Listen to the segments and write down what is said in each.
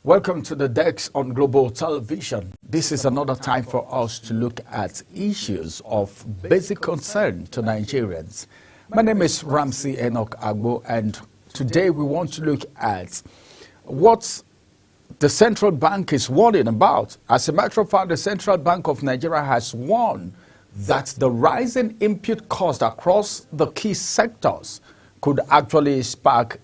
Welcome to the Desk on Global Television. This is another time for us to look at issues of basic concern to Nigerians. My name is Ramsey Enoch Agbo, and today we want to look at what the central bank is warning about. As a matter of fact, the Central Bank of Nigeria has warned that the rising input cost across the key sectors could actually spark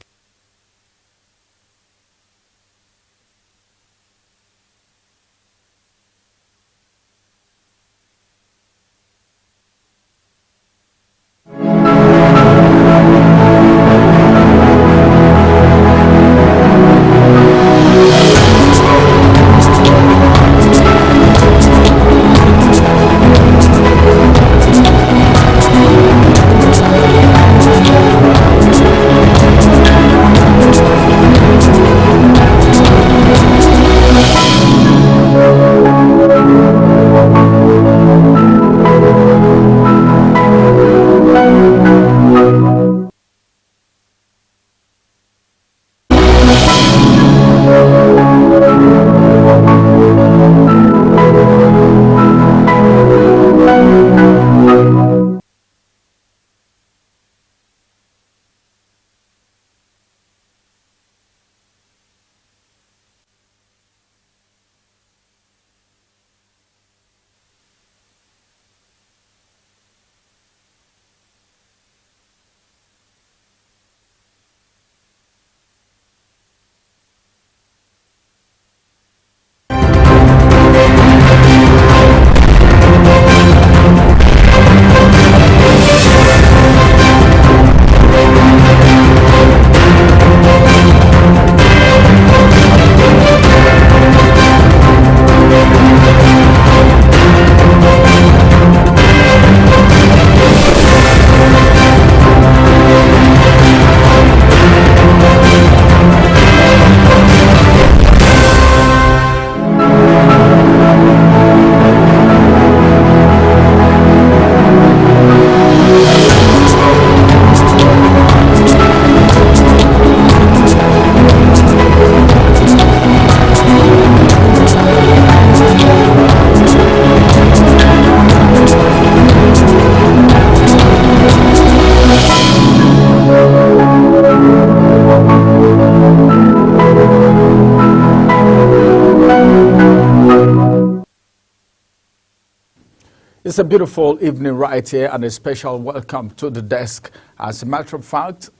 It's a beautiful evening right here, and a special welcome to the desk. As a matter of fact,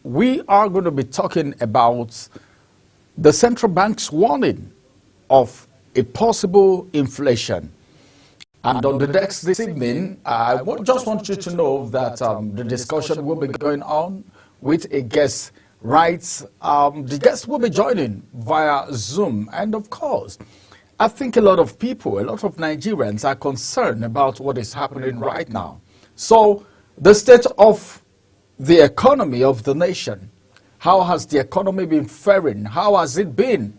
we are going to be talking about the central bank's warning of a possible inflation. And on the desk this evening, I just want you to know that the discussion will be going on with a guest, right? The guest will be joining via Zoom, and of course, I think a lot of people, a lot of Nigerians are concerned about what is happening right now. So the state of the economy of the nation, how has the economy been faring? How has it been?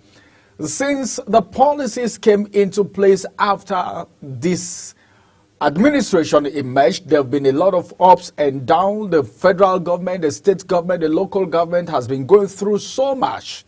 Since the policies came into place after this administration emerged, there have been a lot of ups and downs. The federal government, the state government, the local government has been going through so much.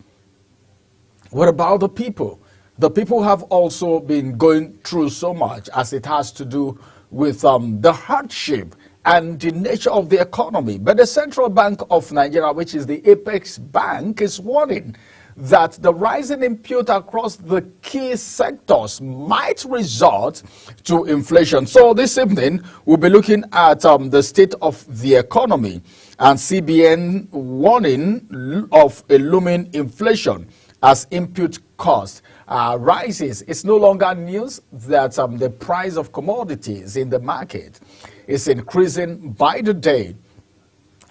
What about the people? The people have also been going through so much, as it has to do with the hardship and the nature of the economy. But the Central Bank of Nigeria, which is the apex bank, is warning that the rising input across the key sectors might result to inflation. So this evening, we'll be looking at the state of the economy and CBN warning of a looming inflation as input cost rises. It's no longer news that the price of commodities in the market is increasing by the day.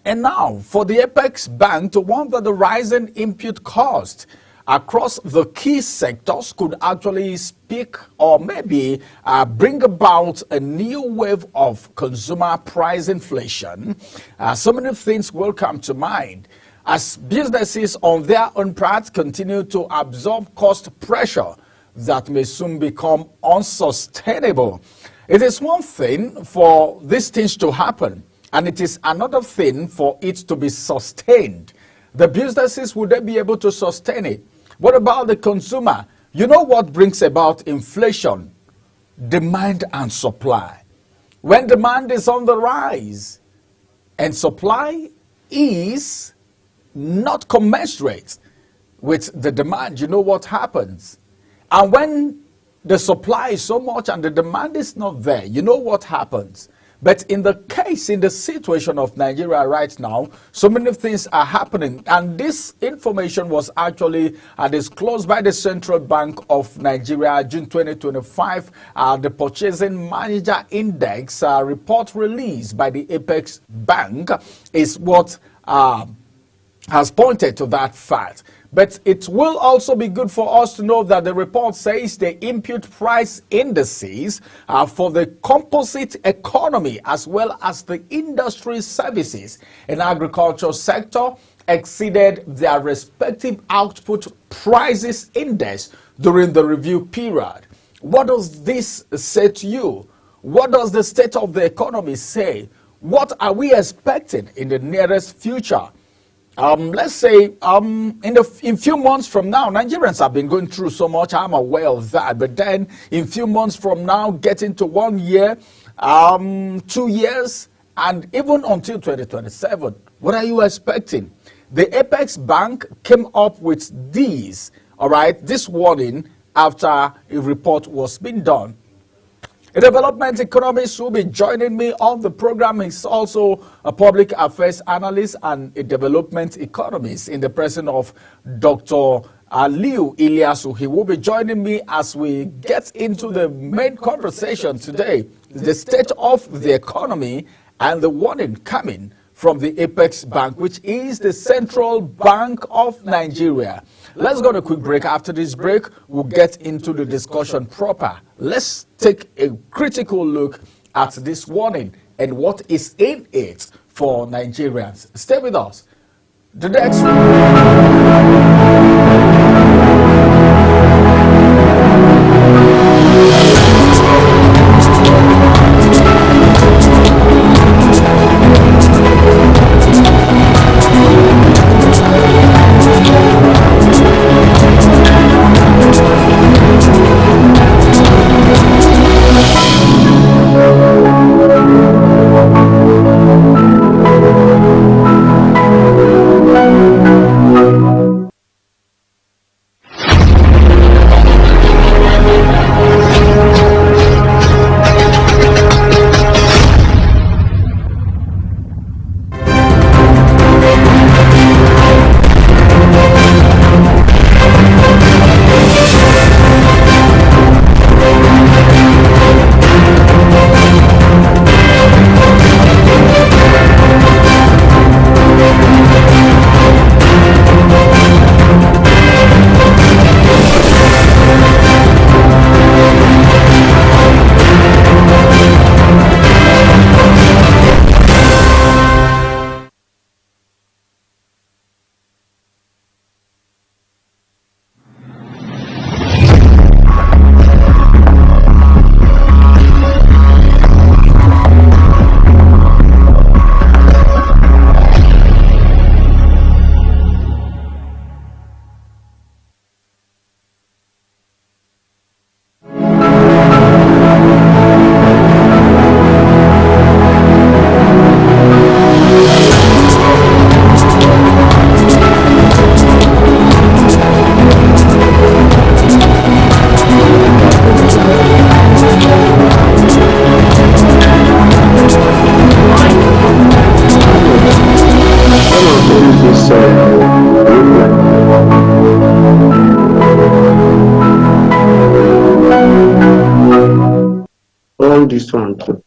And now, for the apex bank to warn that the rising input cost across the key sectors could actually speak or maybe bring about a new wave of consumer price inflation, so many things will come to mind. As businesses on their own part continue to absorb cost pressure that may soon become unsustainable. It is one thing for these things to happen, and it is another thing for it to be sustained. The businesses, would they be able to sustain it? What about the consumer? You know what brings about inflation? Demand and supply. When demand is on the rise and supply is not commensurate with the demand, you know what happens? And when the supply is so much and the demand is not there, you know what happens? But in the case, in the situation of Nigeria right now, so many things are happening. And this information was actually disclosed by the Central Bank of Nigeria, June 2025. The Purchasing Manager Index report released by the Apex Bank is what has pointed to that fact. But it will also be good for us to know that the report says the input price indices for the composite economy as well as the industry services and agriculture sector exceeded their respective output prices index during the review period. What does this say to you? What does the state of the economy say? What are we expecting in the nearest future? Let's say in few months from now, Nigerians have been going through so much. I'm aware of that. But then in few months from now, getting to 1 year, 2 years, and even until 2027, what are you expecting? The Apex Bank came up with these, all right, this warning after a report was being done. A development economist who will be joining me on the program is also a public affairs analyst and a development economist in the presence of Dr. Aliu Ilyasu. He will be joining me as we get into the main conversation today, the state of the economy and the warning coming from the Apex Bank, which is the Central Bank of Nigeria. Let's go on a quick break. After this break, we'll get into the discussion proper. Let's take a critical look at this warning and what is in it for Nigerians. Stay with us. The next this one too.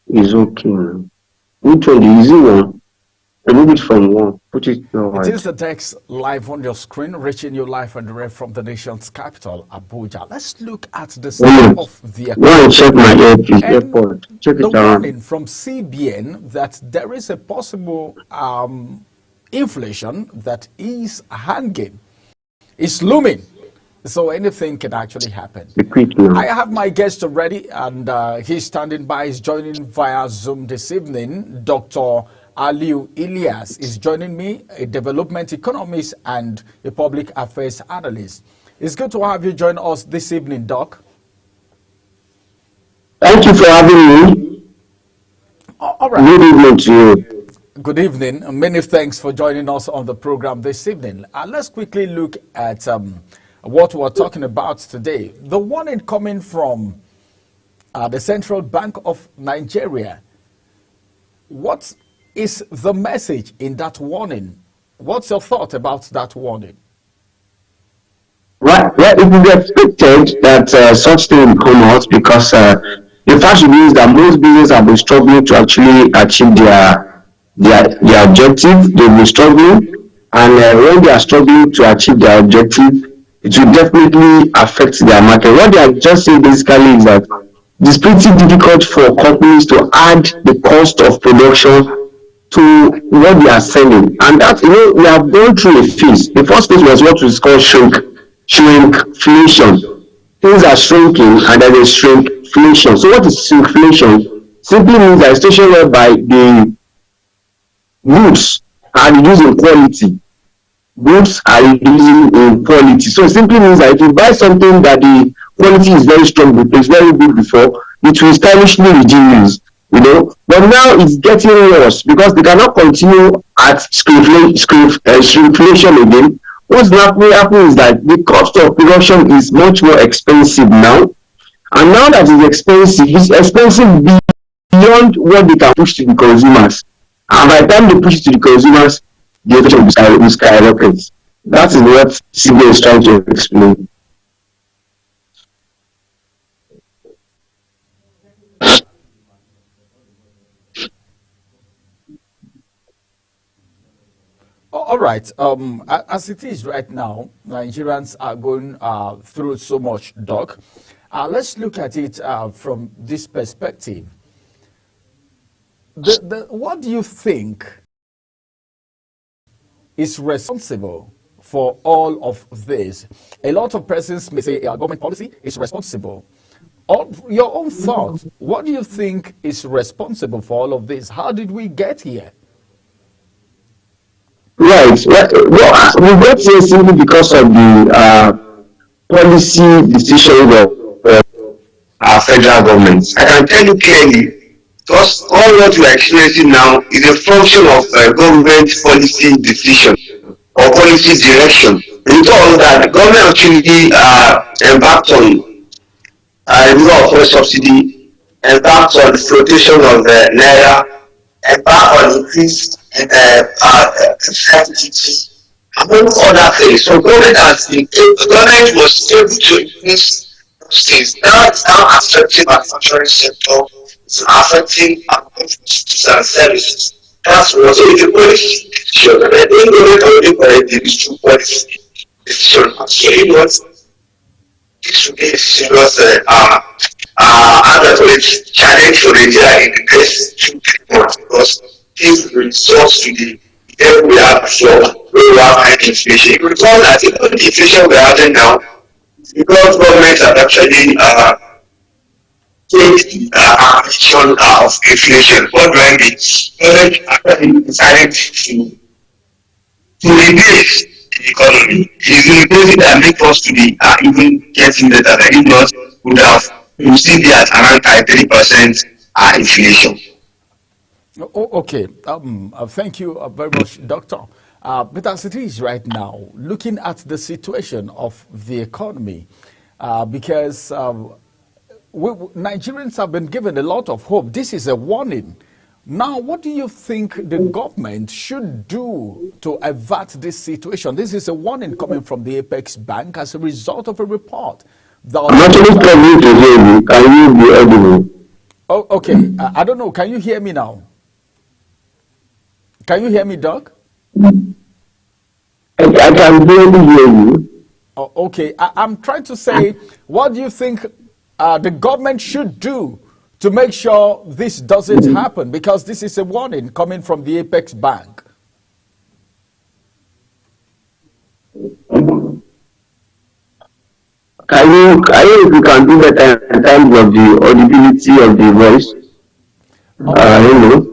It's okay now. Which one? The easy one? Remove it from one. Put it It is the text live on your screen, reaching you live and direct from the nation's capital, Abuja. Let's look at the state of the economy. Go and check my earpiece, airport. Check it the around. warning from CBN that there is a possible inflation that is hanging, is looming. So anything can actually happen. I have my guest already, and he's standing by. He's joining via Zoom this evening, Dr. Aliu Elias is joining me, a development economist and a public affairs analyst. It's good to have you join us this evening, Doc. Thank you for having me. All right. Good evening to you. Good evening. Many thanks for joining us on the program this evening. Let's quickly look at what we're talking about today. The warning coming from the Central Bank of Nigeria. What is the message in that warning? What's your thought about that warning? Well, it is expected that such thing will come out because the fact is that most businesses have been struggling to actually achieve their objective. They've been struggling, and when they are struggling to achieve their objective, it will definitely affect their market. What they are just saying basically is that it's pretty difficult for companies to add the cost of production to what they are selling, and that we have gone through a phase. The first phase was what is called shrinkflation. Things are shrinking, and there is shrinkflation. So what is shrinkflation? Simply means that a situation whereby the goods are reducing quality. Goods are reducing in quality. So it simply means that if you buy something that the quality is very strong, it's very good before, it will stylishly reduce. But now it's getting worse because they cannot continue at shrinkflation again. What's happening is that the cost of production is much more expensive now, and now that it's expensive beyond what they can push to the consumers. And by the time they push it to the consumers, the inflation will skyrocket. That is what CBN is trying to explain. All right. As it is right now, Nigerians are going through so much, Doc. Let's look at it from this perspective. What do you think is responsible for all of this? A lot of persons may say government policy is responsible. Your own thoughts, what do you think is responsible for all of this? How did we get here? Right. Well, we got here simply because of the policy decisions of our federal government. I can tell you clearly, because all what we are experiencing now is a function of government policy decision or policy direction. We thought that the government actually embarked on removal of fuel subsidy, embarked on the flotation of naira, embarked on increased FTT, among other things. So government was able to increase things. Now it's now affecting manufacturing sector, it's affecting our goods and services. That's what the policy decision. And I think government already corrected this through policy decision. So it was this would be a serious challenge for Nigeria in the next 2-3 months because this will result to the level we have before where we have high inflation. You recall that even the inflation we are having now, because governments have actually changed the ambition of inflation. What do I mean? Government actually decided to rebase the economy. It is rebasing that make us to be even getting better. That if not, would have we still be at around 3% inflation. Okay. Thank you very much, Doctor. But as it is right now, looking at the situation of the economy, because Nigerians have been given a lot of hope. This is a warning. Now, what do you think the government should do to avert this situation? This is a warning coming from the Apex Bank as a result of a report. I'm actually struggling to hear you. Can you be audible? Oh, okay. I don't know. Can you hear me now? Can you hear me, Doc? I can barely hear you. Oh, okay. I'm trying to say, what do you think the government should do to make sure this doesn't happen? Because this is a warning coming from the Apex Bank. If you can do that in terms of the audibility of the voice? Hello.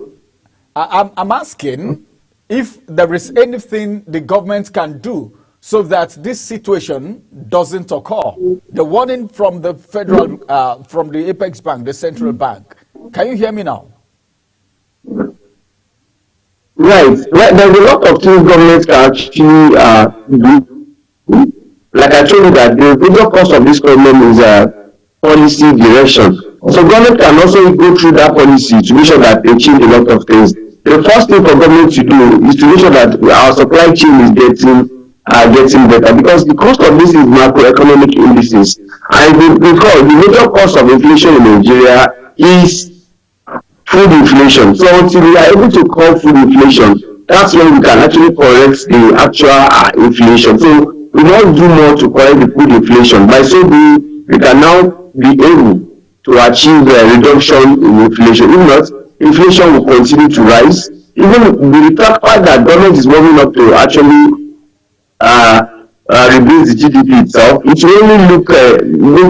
I'm asking if there is anything the government can do so that this situation doesn't occur. The warning from the federal, from the Apex Bank, the central bank. Can you hear me now? Right. Well, there's a lot of things government can actually do. Like I told you that the major cause of this problem is policy direction. So government can also go through that policy to make sure that they change a lot of things. The first thing for government to do is to make sure that our supply chain is getting better, because the cost of this is macroeconomic indices, and because the major cause of inflation in Nigeria is food inflation. So until we are able to curb food inflation, that's when we can actually correct the actual inflation. So we must do more to correct the food inflation. By so doing, we can now be able to achieve a reduction in inflation. If not, inflation will continue to rise. Even the fact that government is working up to actually reduce the GDP itself, it will only look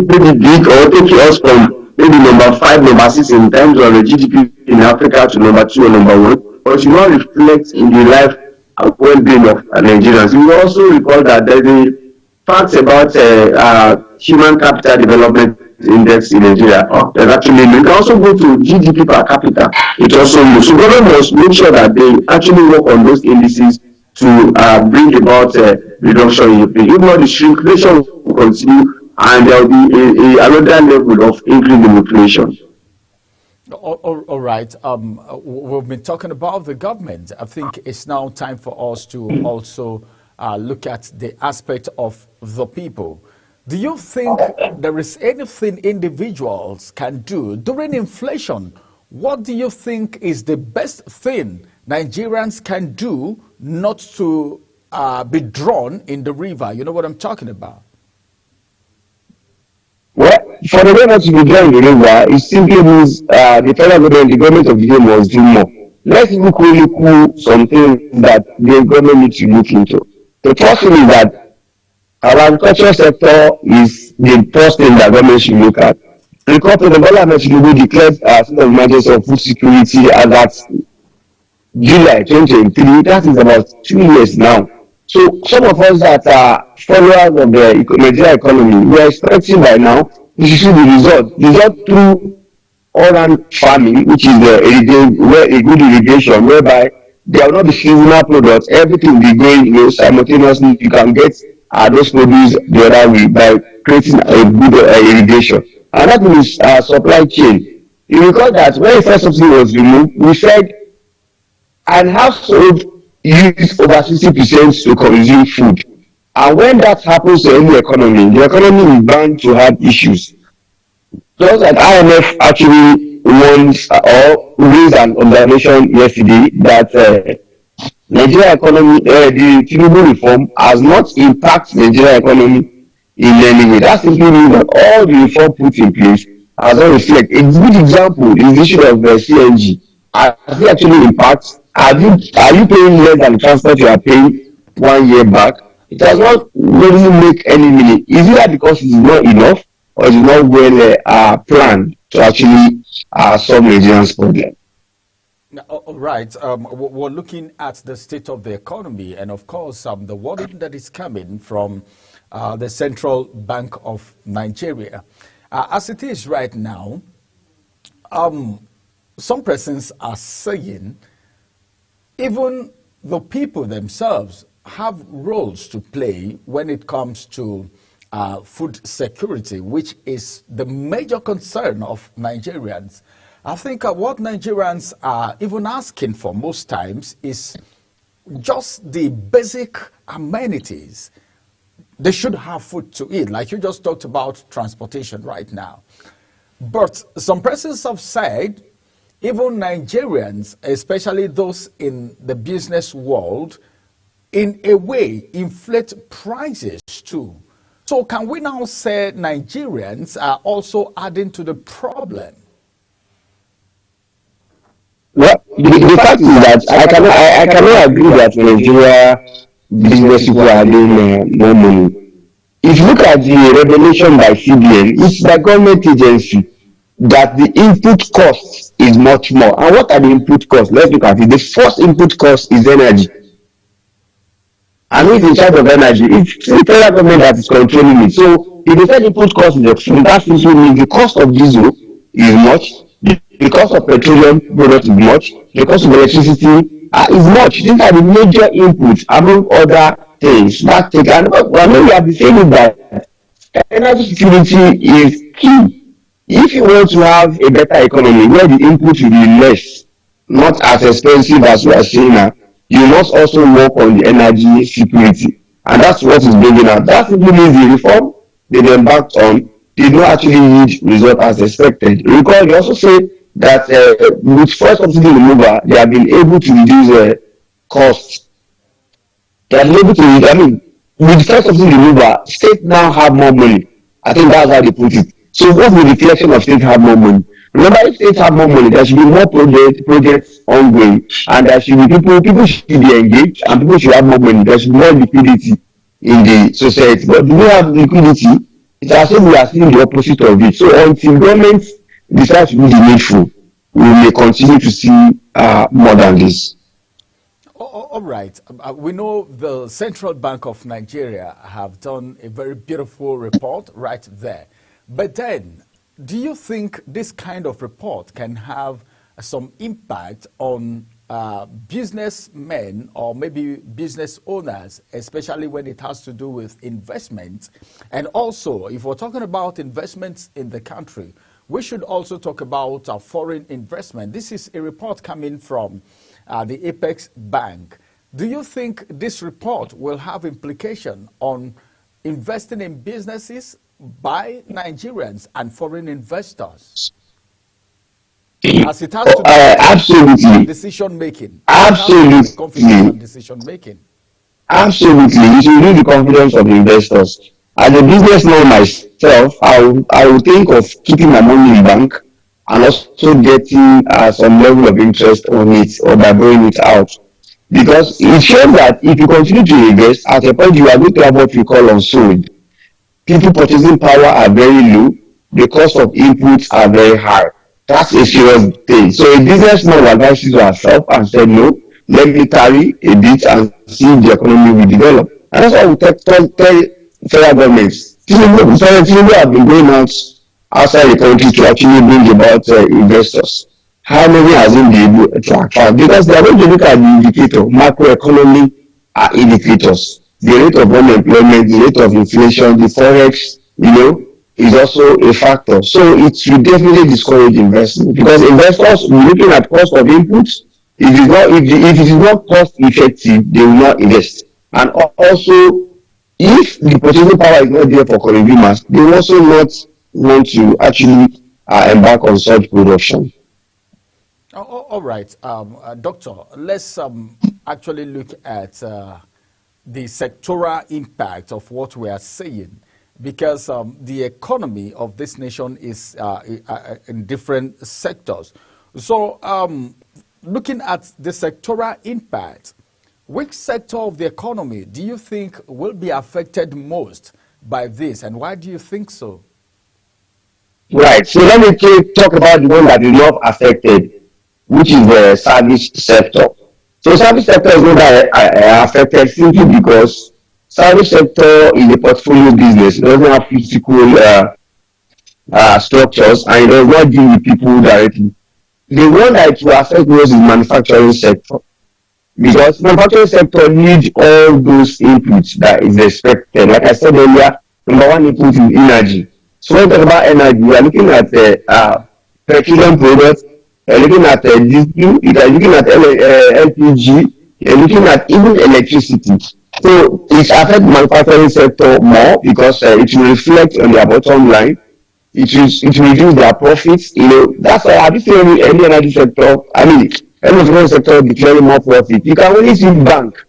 pretty big, or take us from maybe number 5, number 6 in terms of the GDP in Africa to number 2 or number 1, but it will not reflect in the life and well-being of Nigerians. We will also recall that there is a fact about human capital development index in Nigeria. There's actually, you can also go to GDP per capita. It also looks. So government must make sure that they actually work on those indices to bring about reduction in inflation. If not, the shrinkflation will continue, and there will be another level of increase in inflation. All right. We've been talking about the government. I think it's now time for us to also look at the aspect of the people. Do you think there is anything individuals can do during inflation? What do you think is the best thing Nigerians can do not to be drawn in the river? You know what I'm talking about? Well, for the government to be drawn in the river, it simply means the federal government, the government of the day must do more. Let's look really cool something that the government needs to look into. The first thing is that our agricultural sector is the first thing that government should look at. The President Bola Ahmed Tinubu declared state of emergency of food security as at July 2023. That is about 2 years now. So some of us that are followers of the Nigerian economy, we are expecting by now we should see the result through all-round farming, which is a good irrigation, whereby there will not be seasonal products. Everything will be going simultaneously. You can get those produce the other way by creating a good irrigation. And that means supply chain. You recall that when the first subsidy was removed, we said an household use over 60% to consume food. And when that happens to any economy, the economy is bound to have issues. Just like IMF actually warns or raised an observation yesterday that Nigeria economy, the Tinubu reform has not impacted Nigeria economy in any way. That simply means that all the reform put in place has not reflect. A good example is the issue of CNG. Has it actually impact? Are you paying less than the transport you are paying 1 year back? It does not really make any meaning. Is it that because it is not enough, or is it not well planned to actually solve Nigeria's problem? All right. We're looking at the state of the economy, and of course, the warning that is coming from the Central Bank of Nigeria. As it is right now, some persons are saying even the people themselves have roles to play when it comes to food security, which is the major concern of Nigerians. I think what Nigerians are even asking for most times is just the basic amenities. They should have food to eat, like you just talked about transportation right now. But some persons have said even Nigerians, especially those in the business world, in a way inflate prices too. So can we now say Nigerians are also adding to the problem? Well, the fact is that I cannot agree that Nigeria business people are doing more money. If you look at the revelation by CBN, it's the government agency. that the input cost is much more. And what are the input costs? Let's look at it. The first input cost is energy. And who is in charge of energy? It's the federal government that is controlling it. So if the first input cost is extreme, that simply means the cost of diesel is much, the cost of petroleum product is much, the cost of electricity is much. These are the major inputs among other things. That take, and we have been saying that energy security is key. If you want to have a better economy where the input will be less, not as expensive as we are saying now, you must also work on the energy security. And that's what is bringing out. That simply means the reform they embarked on did not actually yield result as expected. Recall, they also say that with first subsidy removal, they have been able to reduce costs. They have been able to, with first subsidy removal, states now have more money. I think that's how they put it. So what's the reflection of states have more money? Remember, if states have more money, there should be more projects ongoing, and there should be people should be engaged, and people should have more money. There should be more liquidity in the society. But do we have liquidity? It's as if we are seeing the opposite of it. So until government decides to do the needful, we may continue to see more than this. All right. We know the Central Bank of Nigeria have done a very beautiful report right there. But then, do you think this kind of report can have some impact on businessmen or maybe business owners, especially when it has to do with investment? And also, if we're talking about investments in the country, we should also talk about foreign investment. This is a report coming from the Apex Bank. Do you think this report will have implication on investing in businesses by Nigerians and foreign investors, as it has to do with absolutely decision making? Absolutely. Confidence and decision making. Absolutely. You should lose the confidence of the investors. As a businessman myself, I will think of keeping my money in bank and also getting some level of interest on it or by borrowing it out. Because it shows that if you continue to invest, at a point you are going to have what we call unsold. People purchasing power are very low. The cost of inputs are very high. That's a serious thing. So a businessman will advise you to herself and say, no, let me carry a bit and see if the economy will develop. And that's why we tell federal governments. Tinubu have been going out outside the country to actually bring about investors. How many has he been able to attract? Because they are going to look at the indicator, macroeconomy indicators. The rate of unemployment, the rate of inflation, the forex, is also a factor. So it will definitely discourage investment because investors will be looking at cost of inputs. If it is not cost effective, they will not invest. And also, if the purchasing power is not there for consumers, they will also not want to actually embark on such production. All right, Doctor, let's actually look at the sectoral impact of what we are saying, because the economy of this nation is in different sectors. So looking at the sectoral impact, which sector of the economy do you think will be affected most by this, and why do you think so? Right, so let me talk about the one that is not affected, which is the service sector. So service sector is not affected simply because service sector is a portfolio business. It doesn't have physical structures and it does not deal with people directly. The one that will affect most is manufacturing sector. Because manufacturing sector needs all those inputs that is expected. Like I said earlier, number one input is energy. So when we talk about energy, we are looking at petroleum products, you're looking at diesel, you're looking at LPG, you're looking at even electricity. So it affects manufacturing sector more because it will reflect on their bottom line. It will reduce their profits. That's why have you seen any energy sector? Any sector declaring more profit. You can only see bank,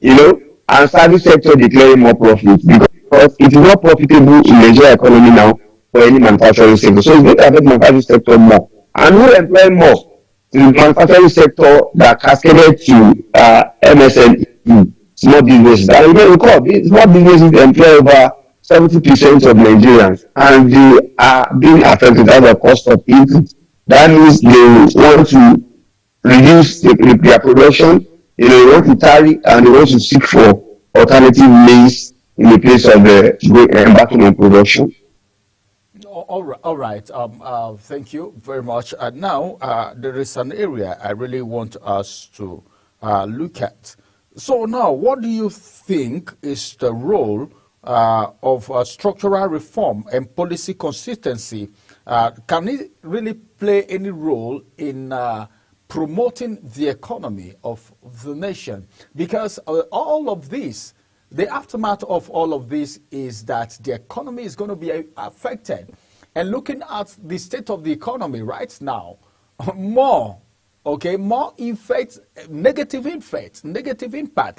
and service sector declaring more profit because it is not profitable in the Nigerian economy now for any manufacturing sector. So it's going to affect manufacturing sector more. And who employ more? The manufacturing sector that cascaded to MSME, small businesses. And you may recall, small businesses employ over 70% of Nigerians, and they are being affected by the cost of input. That means they want to reduce their production, they want to tarry and they want to seek for alternative means in the place of embarking on production. All right. Thank you very much. Now, there is an area I really want us to look at. So now, what do you think is the role of structural reform and policy consistency? Can it really play any role in promoting the economy of the nation? Because all of this, the aftermath of all of this is that the economy is going to be affected. And looking at the state of the economy right now, more effects, negative impact,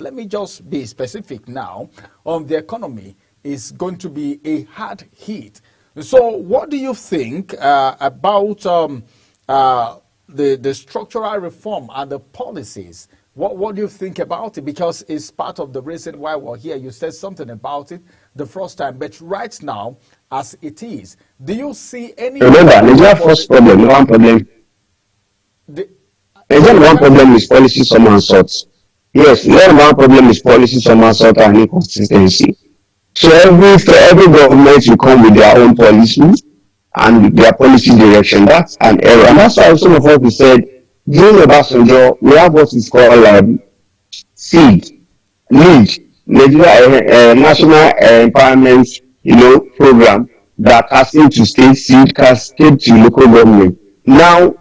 let me just be specific now, on the economy is going to be a hard hit. So what do you think about the structural reform and the policies? What do you think about it? Because it's part of the reason why we're here. You said something about it the first time, but right now, as it is, do you see any... Remember, Nigeria's first problem, one problem. Nigeria's one problem is policy somersault. Yes, Nigeria's one problem is policy somersault and inconsistency. So every government will come with their own policies and their policy direction. That's an error. And that's why some of us we said, during Obasanjo, we have what is called SEED, Nigeria National Empowerment, program that cascade to state, SEED cascade to local government. Now,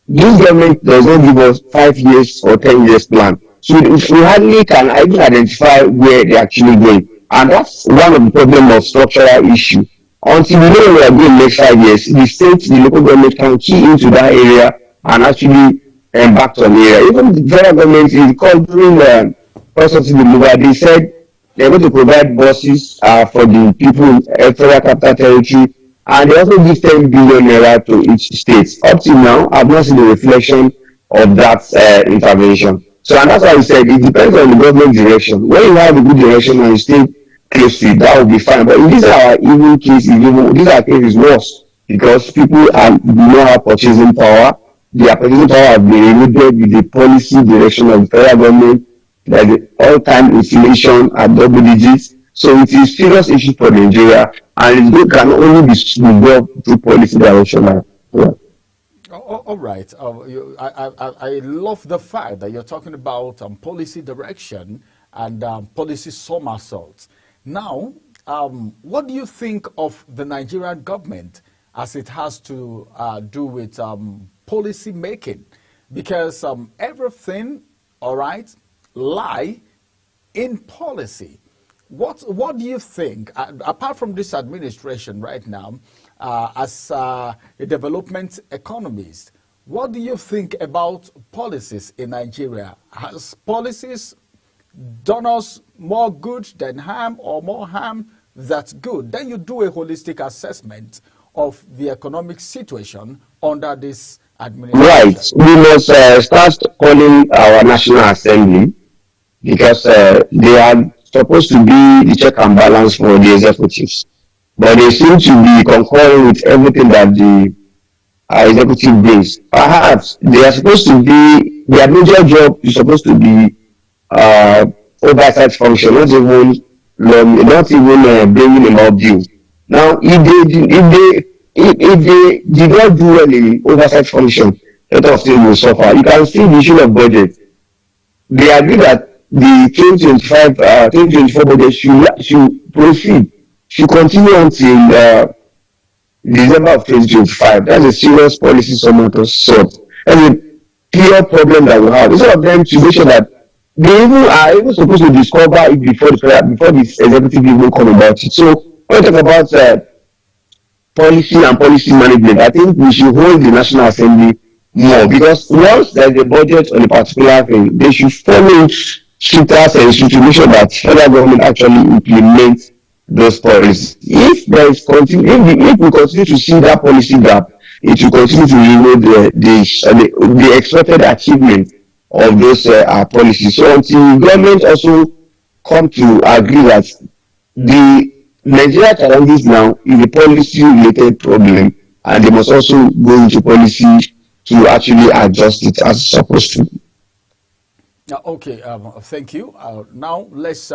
this government does not give us 5 years or 10 years plan. So we hardly can even identify where they're actually going. And that's one of the problems of structural issue. Until we know we are going next 5 years, the state, the local government can key into that area and actually embark on the area. Even the federal government is called during the process of the mover, they said they're going to provide buses for the people in federal capital territory, and they also give 10 billion naira to each state. Up till now, I've not seen the reflection of that intervention. So, and that's why I said it depends on the government direction. When you have a good direction and you stay close to it, that will be fine. But in these are even cases, these are cases worse because people do not have purchasing power. Their purchasing power has been eroded with the policy direction of the federal government. There's all-time inflation at double digits. So it is a serious issue for Nigeria, and it can only be resolved through policy direction. Yeah. All right. I love the fact that you're talking about policy direction and policy somersaults. Now, what do you think of the Nigerian government as it has to do with policy making? Because everything, all right, lie in policy. What do you think, apart from this administration right now, as a development economist, what do you think about policies in Nigeria? Has policies done us more good than harm or more harm than good? Then you do a holistic assessment of the economic situation under this administration. Right. We must start calling our National Assembly because they are supposed to be the check and balance for the executives. But they seem to be concurring with everything that the executive brings. Perhaps they are supposed to be, their major job is supposed to be oversight function, not even bringing about bills. Now, if they did not do well in oversight function, a lot of things will suffer. You can see the issue of budget. They agree that the 2024 budget should proceed, should continue until December of 2025. That's a serious policy someone to solve. That's a clear problem that we have. Instead of them to make sure that they are even supposed to discover it before the executive even come about it. So when we talk about policy and policy management, I think we should hold the National Assembly more, because once there's a budget on a particular thing, they should follow stricter and to make sure that federal government actually implements those policies. If we continue to see that policy gap, it will continue to erode the expected achievement of those policies. So until government also come to agree that the Nigeria challenges now is a policy-related problem, and they must also go into policy to actually adjust it as it's supposed to. Okay, thank you. Now let's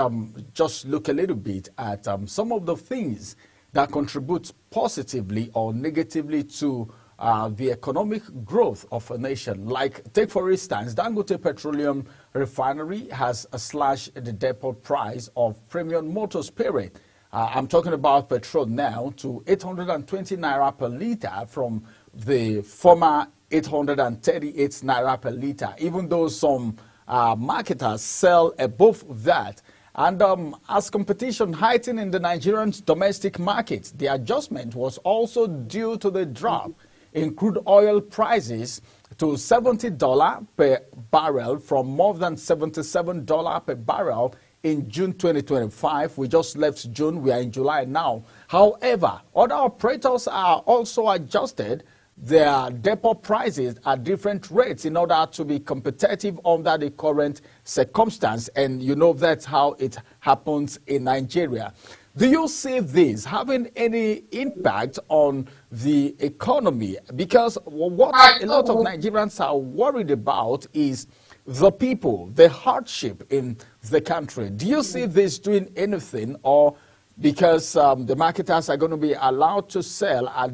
just look a little bit at some of the things that contribute positively or negatively to the economic growth of a nation. Like, take for instance, Dangote Petroleum Refinery has slashed the depot price of premium motor spirit. I'm talking about petrol now to 820 naira per liter from the former 838 naira per liter, even though some marketers sell above that. And as competition heightened in the Nigerian domestic market, the adjustment was also due to the drop in crude oil prices to $70 per barrel from more than $77 per barrel in June 2025. We just left June, we are in July now. However, other operators are also adjusted their depot prices at different rates in order to be competitive under the current circumstance. And you know that's how it happens in Nigeria. Do you see this having any impact on the economy? Because what a lot of Nigerians are worried about is the people, the hardship in the country. Do you see this doing anything, or because the marketers are going to be allowed to sell at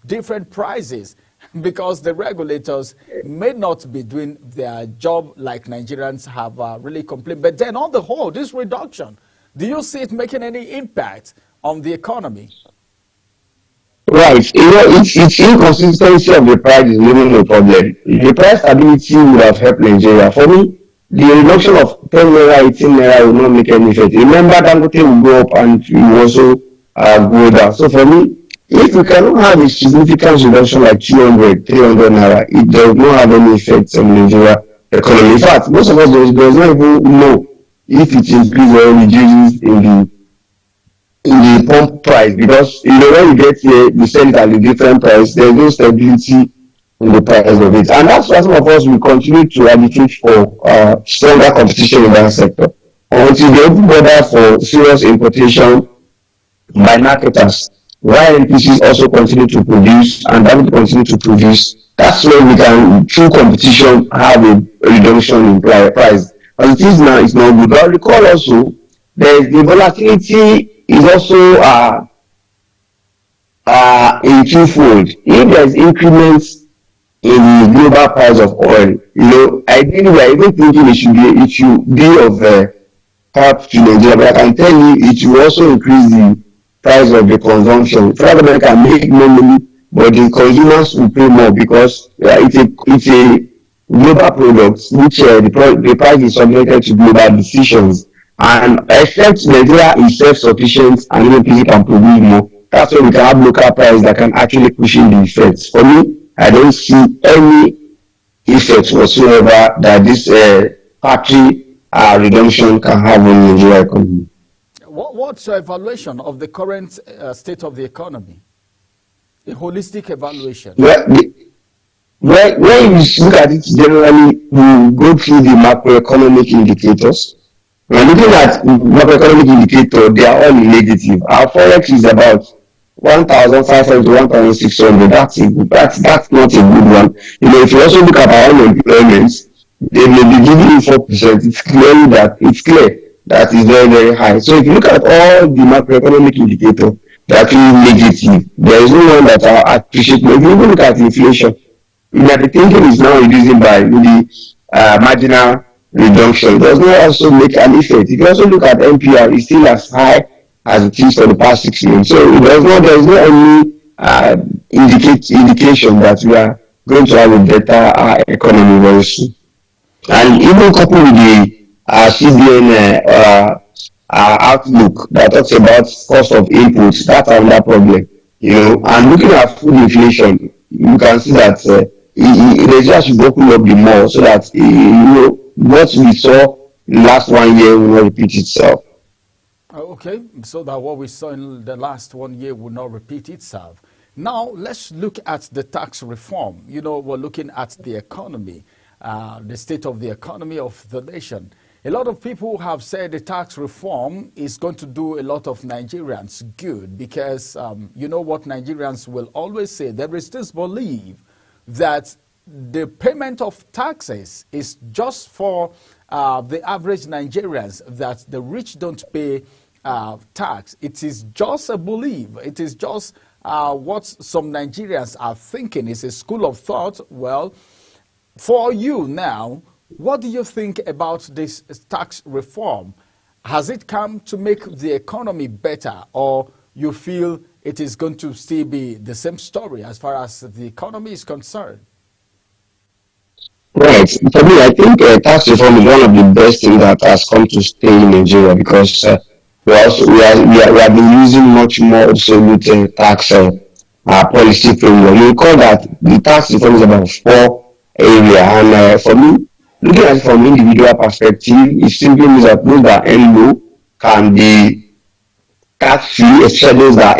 different prices because the regulators may not be doing their job like Nigerians have really complained? But then on the whole, this reduction, do you see it making any impact on the economy? Right. It's inconsistency of the price is really no problem. The price stability would have helped Nigeria. For me, the reduction of 10 naira, 18 naira will not make any effect. Remember, Dangote will go up and it will also go down. So for me, if we cannot have a significant reduction like 200, 300 naira, it does not have any effect on Nigeria economy. In fact, most of us does not even know if it increases or reduces in the pump price, because when you get here you sell it at a different price. There's no stability in the price of it, and that's why some of us will continue to advocate for stronger competition in that sector until they open border for serious importation by marketers, while NPCs also continue to produce and that will continue to produce. That's when we can, through competition, have a reduction in price. As it is now, it's not good. But recall also, there is the volatility is also in twofold. If there is increments in the global price of oil, ideally we are even thinking it should be of help to Nigeria, but I can tell you it will also increase the price of the consumption. Federal government can make more money, but the consumers will pay more because it's a global product which the price is subjected to global decisions. And except Nigeria is self-sufficient and even people can produce more, that's why we can have local price that can actually push in the effects. For me, I don't see any effect whatsoever that this factory redemption can have on the Nigeria economy. What's your evaluation of the current state of the economy? A holistic evaluation. When you look at it generally, we go through the macroeconomic indicators. When looking at macroeconomic indicators, they are all negative. Our forex is about 1,500 to 1,600. That's not a good one. If you also look at our unemployment, they may be giving you 4%. It's clear that is very, very high. So if you look at all the macroeconomic indicators, they are actually negative. There is no one that I appreciate. If you even look at inflation, the thinking is now reducing by the marginal reduction. It does not also make an effect. If you also look at NPR, it's still as high as it is for the past 6 months. So there is no any indication that we are going to have a better economy very soon. And even coupled with the CBN outlook that talks about cost of inputs, that's another problem. And looking at food inflation, you can see that Nigeria should open up the more so that what we saw last 1 year will not repeat itself. Okay, so that what we saw in the last 1 year will not repeat itself. Now, let's look at the tax reform. We're looking at the economy, the state of the economy of the nation. A lot of people have said the tax reform is going to do a lot of Nigerians good because you know what Nigerians will always say. There is this belief that the payment of taxes is just for the average Nigerians, that the rich don't pay tax. It is just a belief. It is just what some Nigerians are thinking. It's a school of thought. Well, for you now, what do you think about this tax reform? Has it come to make the economy better, or you feel it is going to still be the same story as far as the economy is concerned? Right. For me, I think tax reform is one of the best things that has come to stay in Nigeria because we have been using much more absolute tax policy framework. You recall that the tax reform is about four area, and for me, looking at it from individual perspective, it simply means that those that earn low can be tax free, especially those are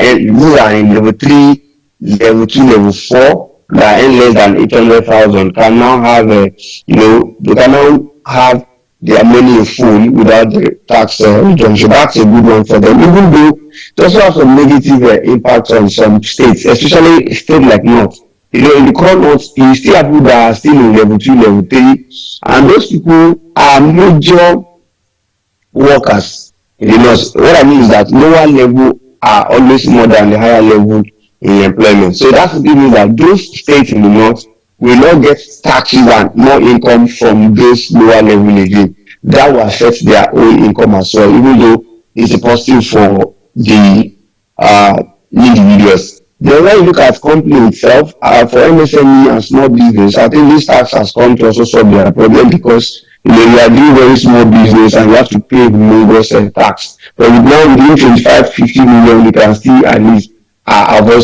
in level 3, level 2, level 4, that earn less than 800,000 can now have they can now have their money in full without the tax reduction. That's a good one for them, even though it also has some negative impact on some states, especially a state like North. In the core North, you still have people that are still in level 2, level 3, and those people are major workers in the North. What I mean is that lower level are always more than the higher level in employment. So that's what it means that those states in the North will not get taxes and more income from those lower level again. That will affect their own income as well, even though it's a positive for the individuals. Then when you look at company itself, for MSME and small business, I think this tax has come to also solve their problem because you are doing very small business and you have to pay humongous tax. But with now within 25, 50 million, you can still at least avoid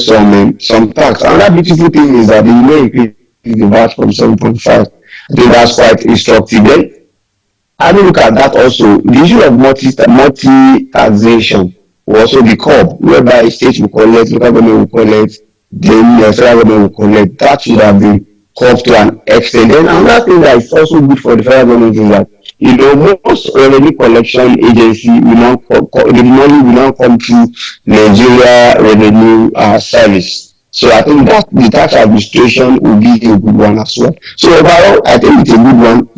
some tax. Another beautiful thing is that they may increase the VAT from 7.5. I think that's quite instructive. Then, having look at that also, the issue of multi-taxation will also be curbed, whereby state will collect, local government will collect, then the federal government will collect. That should have been curbed to an extent. Then another thing that is also good for the federal government is that most revenue collection agency will now the money will now come through Nigeria Revenue Service. So I think that the tax administration will be a good one as well. So overall, I think it's a good one.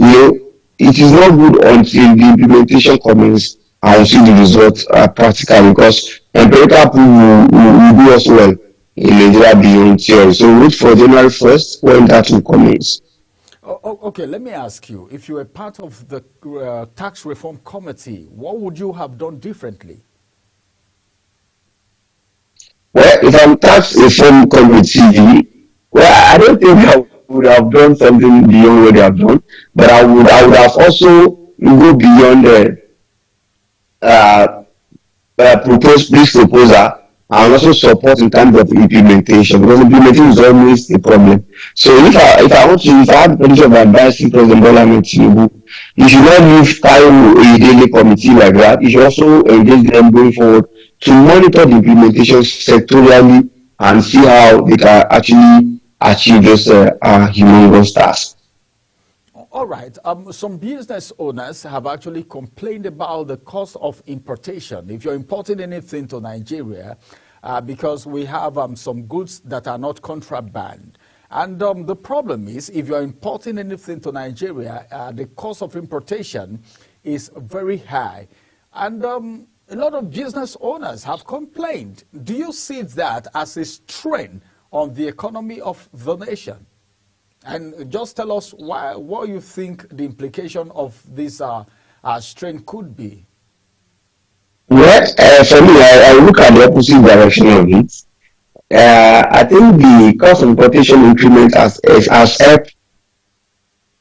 It is not good until the implementation commences and we see the results practically, because empirical proof will do us well in Nigeria beyond theory. So wait for January 1st when that will commence. Okay, let me ask you, if you were part of the tax reform committee, what would you have done differently? Well, if I'm tax reform committee, well, I don't think I would have done something beyond what they have done, but I would have also go beyond the proposal and also support in terms of implementation, because implementation is always a problem. So if I have the position of advising President Bola Ahmed Tinubu, you should not leave time a daily committee like that. You should also engage them going forward to monitor the implementation sectorially and see how they can actually achieve this humongous task. All right. Some business owners have actually complained about the cost of importation. If you're importing anything to Nigeria, because we have some goods that are not contraband. And the problem is, if you're importing anything to Nigeria, the cost of importation is very high. And a lot of business owners have complained. Do you see that as a strain on the economy of the nation? And just tell us what you think the implication of this strain could be. Well, for me, I look at the opposite direction of it. I think the cost of importation increment has helped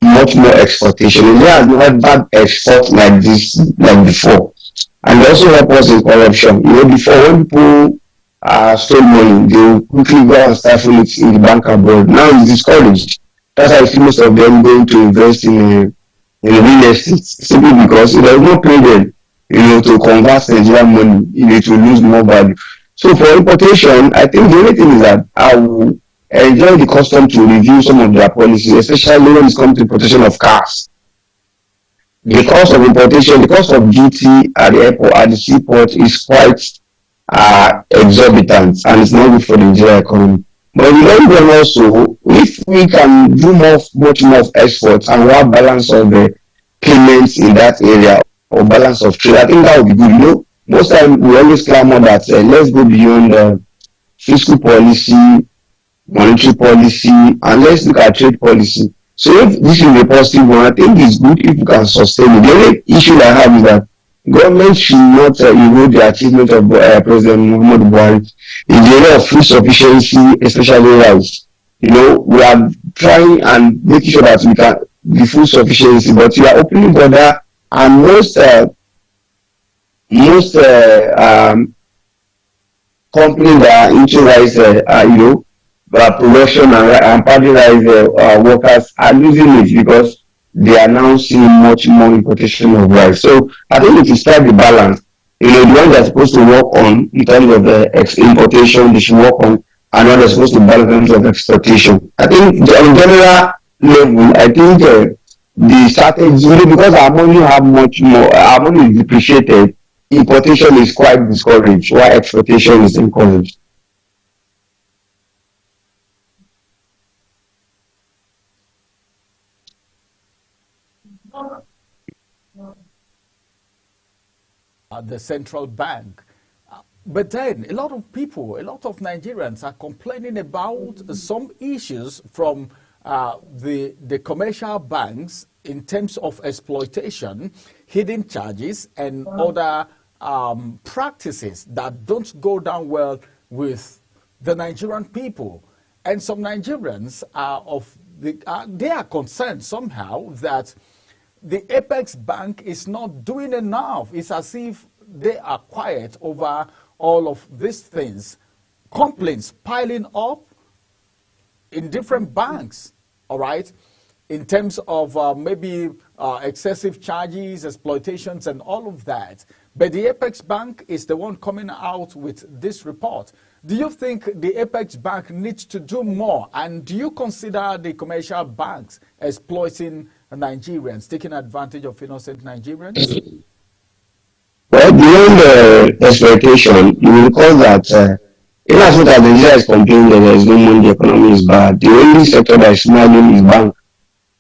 much more exportation. India has never had export like this like before, and also help us in corruption. Before when people stole money, they will quickly go and stifle it in the bank abroad. Now it's discouraged. That's why I see most of them going to invest in real estate, simply because there is no payment, to convert Nigerian money, to lose more value. So for importation, I think the only thing is that I will enjoy the custom to review some of their policies, especially when it comes to importation of cars. the cost of importation, the cost of duty at the airport, at the seaport is quite exorbitant, and it's not good for the Nigerian economy. But in the long run also, if we can do much more of exports and have balance of the payments in that area or balance of trade, I think that would be good. You know, most time we always clamor that let's go beyond fiscal policy, monetary policy, and let's look at trade policy. So if this is a positive one, I think it's good if we can sustain it. The only issue I have is that government should not erode the achievement of President Muhammadu Buhari in the area of food sufficiency, especially rice. You know, we are trying and making sure that we can be food sufficiency, but we are opening border, and most companies that are into rice, you know, production and powdered rice workers are losing it because they are now seeing much more importation of rice. So I think it is strike the balance. You know, the ones that are supposed to work on in terms of importation, they should work on, and others are supposed to balance in terms of exportation. I think on general level, I think the strategy, really, because our money have much more, our money is depreciated, importation is quite discouraged, while exportation is encouraged. The central bank. But then a lot of people, a lot of Nigerians are complaining about some issues from the commercial banks in terms of exploitation, hidden charges, and other practices that don't go down well with the Nigerian people. And some Nigerians they are concerned somehow that the Apex Bank is not doing enough. It's as if they are quiet over all of these things. Complaints piling up in different banks, all right, in terms of maybe excessive charges, exploitations, and all of that. But the Apex Bank is the one coming out with this report. Do you think the Apex Bank needs to do more? And do you consider the commercial banks exploiting Nigerians, taking advantage of innocent Nigerians? Well, beyond the exploitation, you will recall that even as much as Nigeria is complaining that there is no money, the economy is bad, the only sector that is smiling is bank.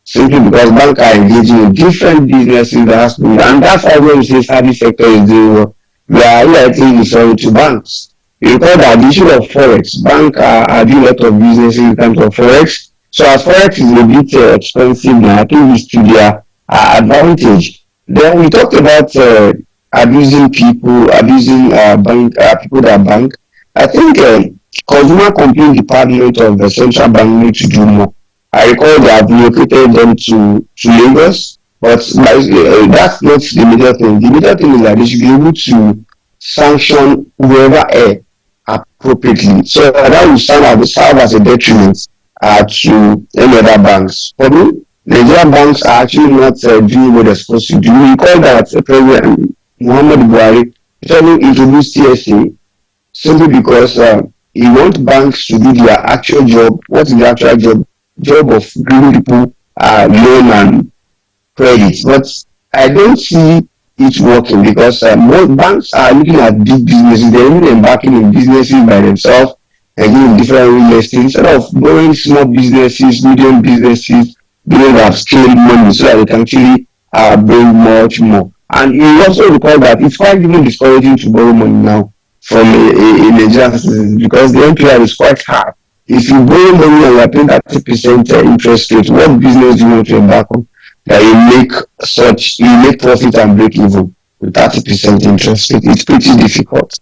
Simply because banks are engaging in different businesses that has to be, and that's why when we say service sector is doing well, we are highlighting referring to banks. You recall that the issue of forex, banks are doing a lot of businesses in terms of forex. So as forex is a bit expensive now, I think it's to their advantage. Then we talked about abusing people, abusing bank people that bank. I think consumer complaint department of the central bank need to do more. I recall they have relocated them to Lagos, but that's not the major thing. The major thing is that they should be able to sanction whoever appropriately. So that will serve as a detriment to any other banks. For me, Nigerian banks are actually not doing what they're supposed to do. We call that President Muhammadu Buhari actually introduced TSA simply because he wants banks to do their actual job. What is the actual job? Job of giving people loan and credit. But I don't see it working because most banks are looking at big businesses. They're even embarking in businesses by themselves and doing different real estate instead of borrowing small businesses, medium businesses, doing that scale money so that they can actually bring much more. And you also recall that it's quite even discouraging to borrow money now from a Nigerian citizen because the MPR is quite hard. If you borrow money and you are paying 30% interest rate, what business do you want to embark on that you make profit and break even with 30% interest rate? It's pretty difficult.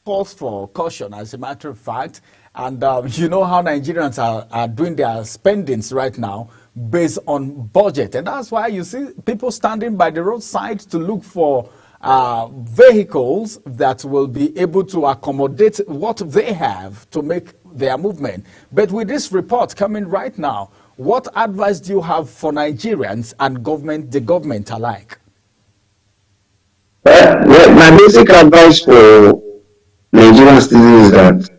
Calls for caution, as a matter of fact. And you know how Nigerians are doing their spendings right now based on budget. And that's why you see people standing by the roadside to look for vehicles that will be able to accommodate what they have to make their movement. But with this report coming right now, what advice do you have for Nigerians and the government alike? Well, my basic advice for Nigerian citizens is that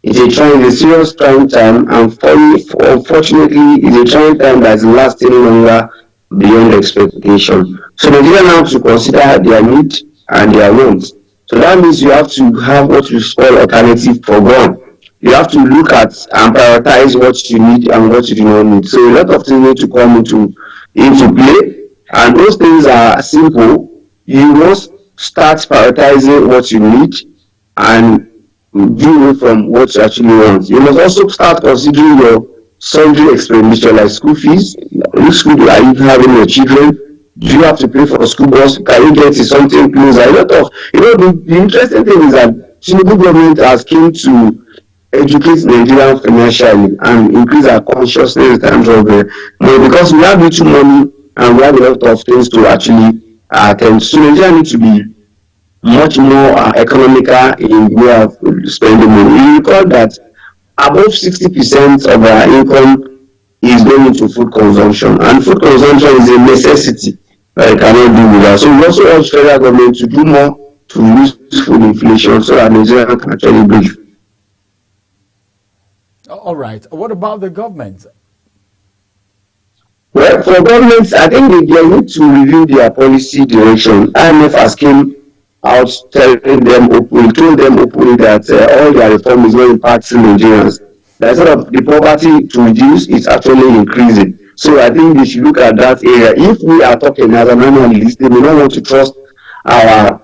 it's a serious trying time, and unfortunately, it's a trying time that is lasting longer beyond expectation. So Nigerians have to consider their need and their wants. So that means you have to have what you call alternative program. You have to look at and prioritize what you need and what you do not need. So a lot of things need to come into play, and those things are simple. You must start prioritizing what you need and view away from what you actually want. You must also start considering your sundry expenditure like school fees. Which school are you having your children? Do you have to pay for a school bus? Can you get to something closer? A lot of, the interesting thing is that Tinubu government has came to educate Nigerian financially and increase our consciousness in terms of money, because we have little money and we have a lot of things to actually attend. So Nigeria need to be much more economical in the way of spending money. You recall that above 60% of our income is going into food consumption, and food consumption is a necessity that you cannot do without. So we also urge federal government to do more to reduce food inflation so that Nigeria can actually breathe. All right. What about the government? Well, for governments, I think they need to review their policy direction. IMF has came out telling them openly, told them openly that all their reform is not impacting Nigerians. That instead of the poverty to reduce, it's actually increasing. So I think they should look at that area. If we are talking as an analyst, they may not want to trust our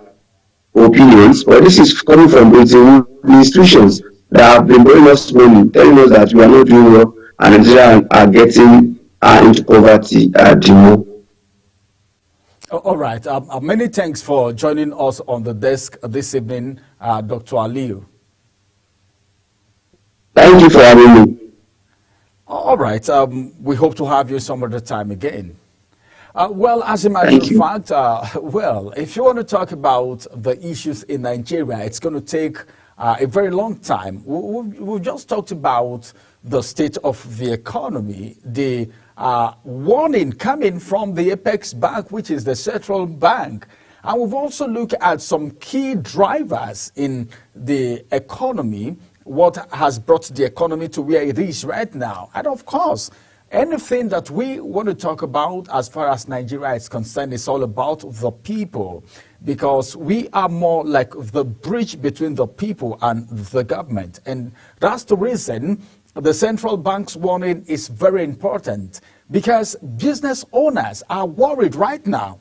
opinions, but this is coming from the institutions that have been borrowing us money, telling us that we are not doing well, and Nigeria are getting into poverty the more. All right. Many thanks for joining us on the desk this evening, Dr. Aliyu. Thank you for having me. All right. We hope to have you some other time again. Well, as a matter of fact, well, if you want to talk about the issues in Nigeria, it's going to take a very long time. We've just talked about the state of the economy, the warning coming from the Apex Bank, which is the central bank. And we've also looked at some key drivers in the economy, what has brought the economy to where it is right now. And of course, anything that we want to talk about as far as Nigeria is concerned is all about the people, because we are more like the bridge between the people and the government. And that's the reason the central bank's warning is very important, because business owners are worried right now.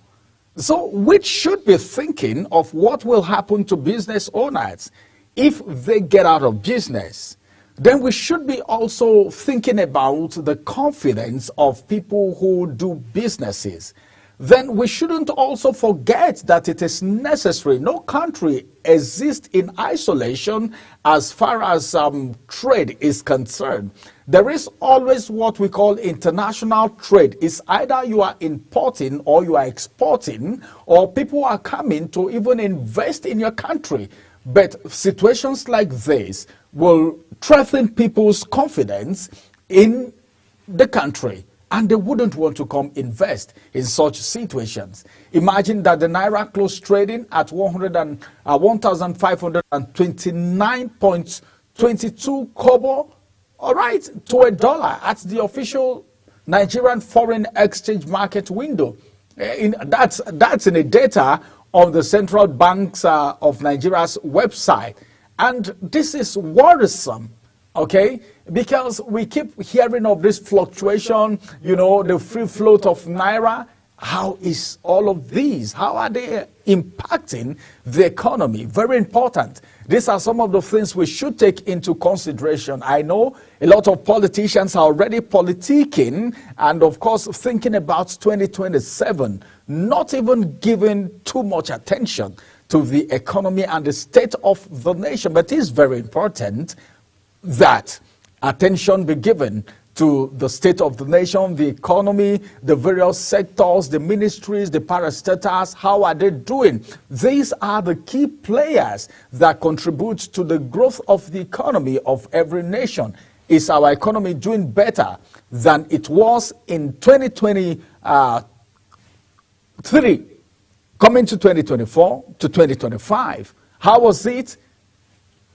So we should be thinking of what will happen to business owners if they get out of business. Then we should be also thinking about the confidence of people who do businesses. Then we shouldn't also forget that it is necessary. No country exists in isolation as far as trade is concerned. There is always what we call international trade. It's either you are importing or you are exporting, or people are coming to even invest in your country. But situations like this will threaten people's confidence in the country, and they wouldn't want to come invest in such situations. Imagine that the Naira closed trading at 1,529.22 kobo, all right, to $1 at the official Nigerian foreign exchange market window. That's in the data on the Central Banks of Nigeria's website. And this is worrisome, okay? Because we keep hearing of this fluctuation, the free float of Naira. How is all of these? How are they impacting the economy? Very important. These are some of the things we should take into consideration. I know a lot of politicians are already politicking and, of course, thinking about 2027, not even giving too much attention to the economy and the state of the nation. But it is very important that attention be given to the state of the nation, the economy, the various sectors, the ministries, the parastatals. How are they doing? These are the key players that contribute to the growth of the economy of every nation. Is our economy doing better than it was in 2023? Coming to 2024 to 2025, how was it?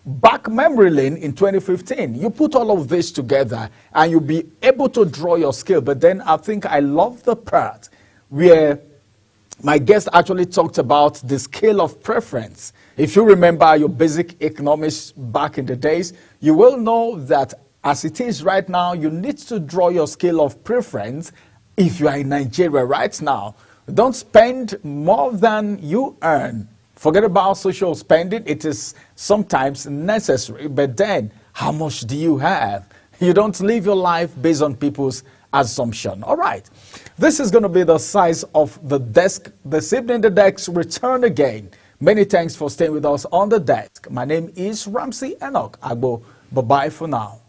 Back memory lane in 2015. You put all of this together and you'll be able to draw your scale. But then I think I love the part where my guest actually talked about the scale of preference. If you remember your basic economics back in the days, you will know that as it is right now, you need to draw your scale of preference if you are in Nigeria right now. Don't spend more than you earn. Forget about social spending. It is sometimes necessary, but then how much do you have? You don't live your life based on people's assumption. All right. This is going to be the size of the desk. This evening, the desk return again. Many thanks for staying with us on the desk. My name is Ramsey Enoch Agbo. Bye-bye for now.